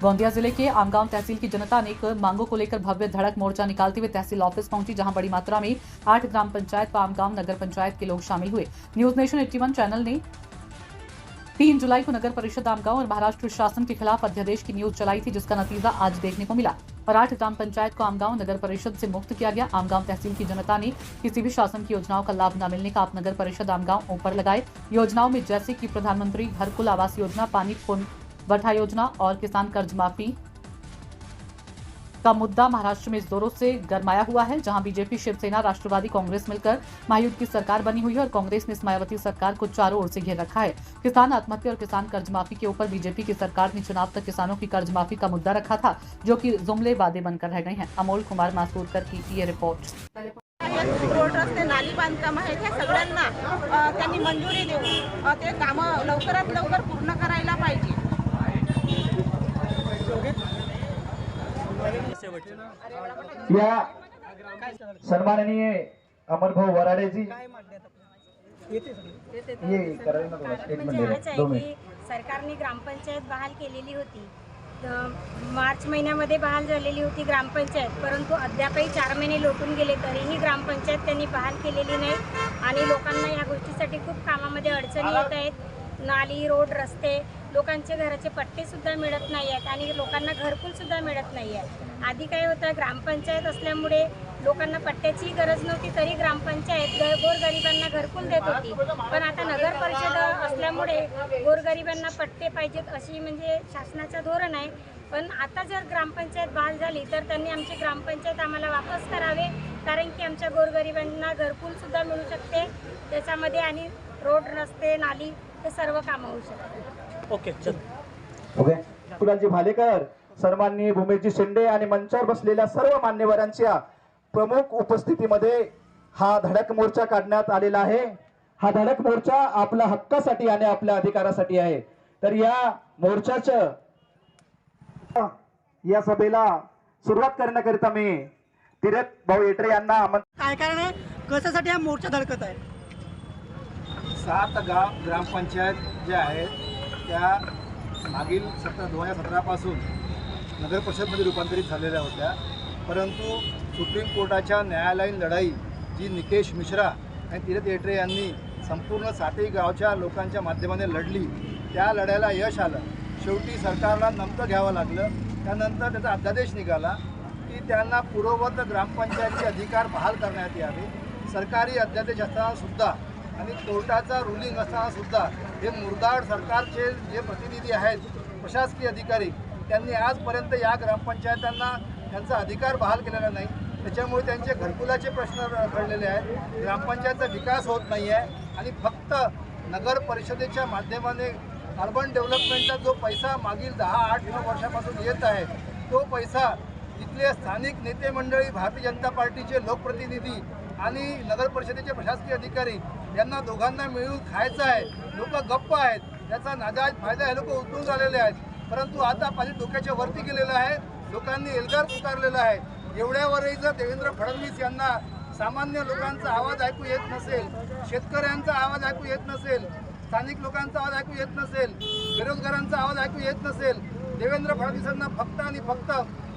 गोंदिया जिले के आमगांव तहसील की जनता ने एक मांगों को लेकर भव्य धड़क मोर्चा निकालते हुए तहसील ऑफिस पहुंची, जहां बड़ी मात्रा में 8 ग्राम पंचायत व आमगांव नगर पंचायत के लोग शामिल हुए। न्यूज नेशन 81 चैनल ने 3 जुलाई को नगर परिषद आमगांव और महाराष्ट्र शासन के खिलाफ अध्यादेश की न्यूज चलाई थी, जिसका नतीजा आज देखने को मिला और 8 ग्राम पंचायत को आमगांव नगर परिषद से मुक्त किया गया। आमगांव तहसील की जनता ने किसी भी शासन की योजनाओं का लाभ न मिलने का आप नगर परिषद आमगांव ऊपर लगाए। योजनाओं में जैसे कि प्रधानमंत्री घरकुल आवास योजना, पानी पुनर्भठा योजना और किसान कर्ज माफी का मुद्दा महाराष्ट्र में जोरों से गरमाया हुआ है, जहां बीजेपी, शिवसेना, राष्ट्रवादी कांग्रेस मिलकर महायुति की सरकार बनी हुई है और कांग्रेस ने इस मायावती सरकार को चारों ओर से घेर रखा है। किसान आत्महत्या और किसान कर्ज माफी के ऊपर बीजेपी की सरकार ने चुनाव तक किसानों की कर्ज माफी का मुद्दा रखा था, जो कि जुमले वादे बनकर रह गए हैं। अमोल कुमार मासूरकर की ये रिपोर्ट। रोड रस्ते नाली बांधकाम आहे त्या सगळ्यांना त्यांनी मंजुरी देऊन ते कामं लवकरात लवकर पूर्ण करायला पाहिजे। या सन्माननीय अमरभाऊ वराडे जी ये करायला थोडा स्टेटमेंट द्या 2 मिनिट। सरकारने ग्रामपंचायत बहाल केलेली होती, मार्च महिन्यामध्ये बहाल झालेली होती ग्रामपंचायत, परंतु अद्यापही 4 महिने लोटून गेले तरीही ग्रामपंचायत त्यांनी बहाल केलेली नाही आणि लोकांना या गोष्टीसाठी खूप कामामध्ये अडचणी येत आहेत। नाली, रोड, रस्ते, लोकांचे घराचे पट्टे सुद्धा मिळत नाही आहेत आणि लोकांना घरकुल सुद्धा मिळत नाही आहे। आधी काय होतं, ग्रामपंचायत असल्यामुळे लोकांना पट्ट्याची गरज नव्हती तरी ग्रामपंचायत गोरगरिबांना घरकुल देत होती, पण आता नगर परिषद असल्यामुळे गोरगरिबांना पट्टे पाहिजेत अशी म्हणजे शासनाचं धोरण आहे। पण आता जर ग्रामपंचायत बहाल झाली तर त्यांनी आमची ग्रामपंचायत आम्हाला वापस करावे, कारण की आमच्या गोरगरिबांना घरकुल सुद्धा मिळू शकते त्याच्यामध्ये आणि रोड, रस्ते, नाली हे सर्व कामं होऊ शकतात। ओके फुलांजी भालेकर, सन्माननीय भूमेजी शेंडे आणि मंचावर बसलेल्या सर्व मान्यवरांच्या प्रमुख उपस्थितीमध्ये हा धडक मोर्चा काढण्यात आलेला आहे। हा धडक मोर्चा आपल्या हक्कासाठी आणि आपल्या अधिकारासाठी आहे। तर या मोर्चाचं या सभेला सुरुवात करण्याकरिता मी तीरथ भाऊ येटरे यांना काय कारण आहे, कशासाठी हा मोर्चा धडकत आहे? 7 ग्रामपंचायत ज्या आहेत त्या मागील 2017 पासून नगर परिषदमध्ये रूपांतरित झालेल्या होत्या, परंतु सुप्रीम कोर्टाच्या न्यायालयीन लढाई जी निकेश मिश्रा आणि तीरथ येटरे यांनी संपूर्ण 7ही गावच्या लोकांच्या माध्यमाने लढली, त्या लढ्याला यश आलं। शेवटी सरकारला नमतं घ्यावं लागलं। त्यानंतर त्याचा अध्यादेश निघाला की त्यांना पूर्ववत ग्रामपंचायतचे अधिकार बहाल करण्यात यावे। सरकारी अध्यादेश असताना सुद्धा आणि कोर्टाचा रुलिंग असताना सुद्धा हे मुरदाड सरकारचे जे प्रतिनिधी आहेत, प्रशासकीय अधिकारी, त्यांनी आजपर्यंत या ग्रामपंचायतांना त्यांचा अधिकार बहाल केलेला नाही। त्याच्यामुळे त्यांचे घरकुलाचे प्रश्न घडलेले आहेत, ग्रामपंचायतचा विकास होत नाही आहे आणि फक्त नगर परिषदेच्या माध्यमाने अर्बन डेव्हलपमेंटचा जो पैसा मागील 10-8-9 वर्षापासून येत आहे, तो पैसा तिथले स्थानिक नेते मंडळी, भारतीय जनता पार्टीचे लोकप्रतिनिधी आणि नगर परिषदेचे प्रशासकीय अधिकारी यांना दोघांना मिळून खायचं आहे। लोक गप्प आहेत, त्याचा नाजायज फायदा हे लोक उचलून आलेले आहेत, परंतु आता पाणी डोक्याच्या वरती गेलेलं आहे। लोकांनी एल्गार पुकारलेला आहे। एवढ्यावरही जर देवेंद्र फडणवीस यांना सामान्य लोकांचा आवाज ऐकू येत नसेल, शेतकऱ्यांचा आवाज ऐकू येत नसेल, स्थानिक लोकांचा आवाज ऐकू येत नसेल, बेरोजगारांचा आवाज ऐकू येत नसेल, देवेंद्र फडणवीसांना फक्त आणि फक्त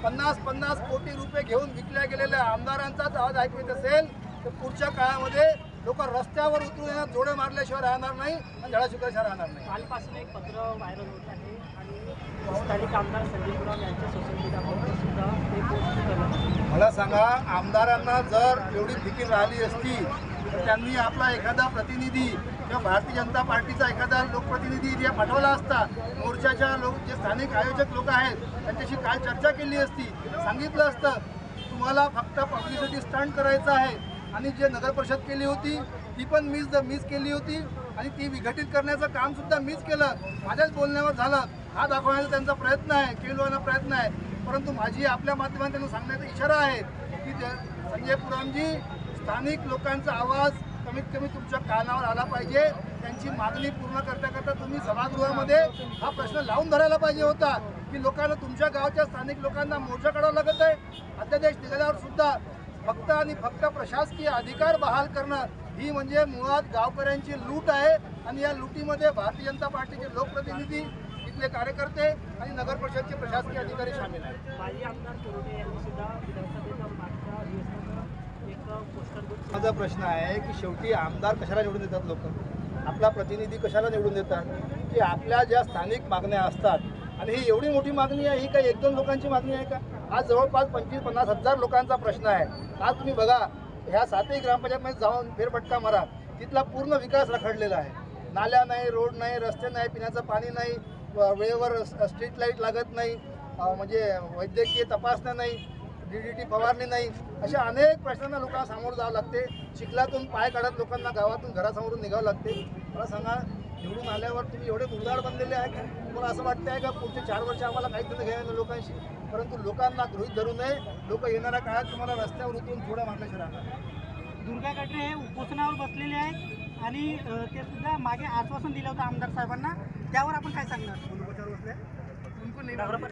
50-50 कोटी रुपये घेऊन विकल्या गेलेल्या आमदारांचाच आवाज ऐकू येत असेल तर पुढच्या काळामध्ये लोक रस्त्यावर उतरून येणार, जोडे मारल्याशिवाय राहणार नाही आणि धडाशिवाय राहणार नाही। कालपासून एक पत्र व्हायरल होत आहे आणि स्थानिक आमदार संजय गुलाम यांच्या सोशल मीडियावर सुद्धा ते पोस्ट करतात। मला सांगा, आमदारांना जर एवढी फिकीर राहिली असती तर त्यांनी आपला एखादा प्रतिनिधी किंवा भारतीय जनता पार्टीचा एखादा लोकप्रतिनिधी जे पाठवला असता, मोर्चाच्या जे स्थानिक आयोजक लोक आहेत त्यांच्याशी काल चर्चा केली असती, सांगितलं असतं तुम्हाला फक्त पब्लिसिटी स्टंट करायचं आहे आणि जे नगर परिषद केली होती ती पण मीच केली होती आणि ती विघटित करण्याचं कामसुद्धा मीच केलं, माझ्याच बोलण्यावर झालं, हा दाखवण्याचा त्यांचा प्रयत्न आहे, केलवाना प्रयत्न आहे। परंतु माझी आपल्या माध्यमातून त्यांना सांगण्याचा इशारा आहे की संजय पुरामजी, स्थानिक लोकांचा आवाज कमीत कमी तुमच्या कानावर आला पाहिजे। त्यांची मागणी पूर्ण करता तुम्ही सभागृहामध्ये हा प्रश्न लावून धरायला पाहिजे होता की लोकांना, तुमच्या गावच्या स्थानिक लोकांना मोर्चा काढावा लागत आहे। अध्यादेश निघाल्यावर सुद्धा फक्त आणि फक्त प्रशासकीय अधिकार बहाल करणं ही म्हणजे मुळात गावकऱ्यांची लूट आहे आणि या लुटीमध्ये भारतीय जनता पार्टीचे लोकप्रतिनिधी इथले कार्यकर्ते आणि नगर परिषदचे प्रशासकीय अधिकारी सामील आहेत. माजी आमदार कोरोटे यांनी सुद्धा विधानसभेच्या मागच्या दिवसात एक पोस्टर माझा प्रश्न आहे की शेवटी आमदार कशाला निवडून देतात लोक, आपला प्रतिनिधी कशाला निवडून देतात की आपल्या ज्या स्थानिक मागण्या असतात. आणि ही एवढी मोठी मागणी आहे, ही काही 1-2 लोकांची मागणी आहे का? आज जवळपास 25-50 हजार लोकांचा प्रश्न आहे. आज तुम्ही बघा ह्या 7ही ग्रामपंचायतमध्ये जाऊन फेरफटका मारा, तिथला पूर्ण विकास रखडलेला आहे. नाल्या नाही, रोड नाही, रस्ते नाही, पिण्याचं पाणी नाही, वेळेवर स्ट्रीट लाईट लागत नाही, म्हणजे वैद्यकीय तपासण्या नाही, DDT फवारणी नाही, अशा अनेक प्रश्नांना लोकांना सामोरं जावं लागते. चिखलातून पाय काढत लोकांना गावातून घरासमोरून निघावं लागते. मला सांगा, निवडून आल्यावर तुम्ही एवढे मुरदाड बनलेले आहे का? तुम्हाला असं वाटतं आहे का पुढचे 4 वर्ष आम्हाला काहीच नाही घ्यायला लोकांशी? परंतु लोकांना गृहीत धरू नये. लोक येणाऱ्या काळात तुम्हाला रस्त्यावर उतरून थोड्या मागल्याशिवाय राहणार. दुर्गा गटरे हे उपोषणावर बसलेले आहेत आणि ते सुद्धा मागे आश्वासन दिलं होतं आमदार साहेबांना, त्यावर आपण काय सांगणार? कोण उपचार बसले?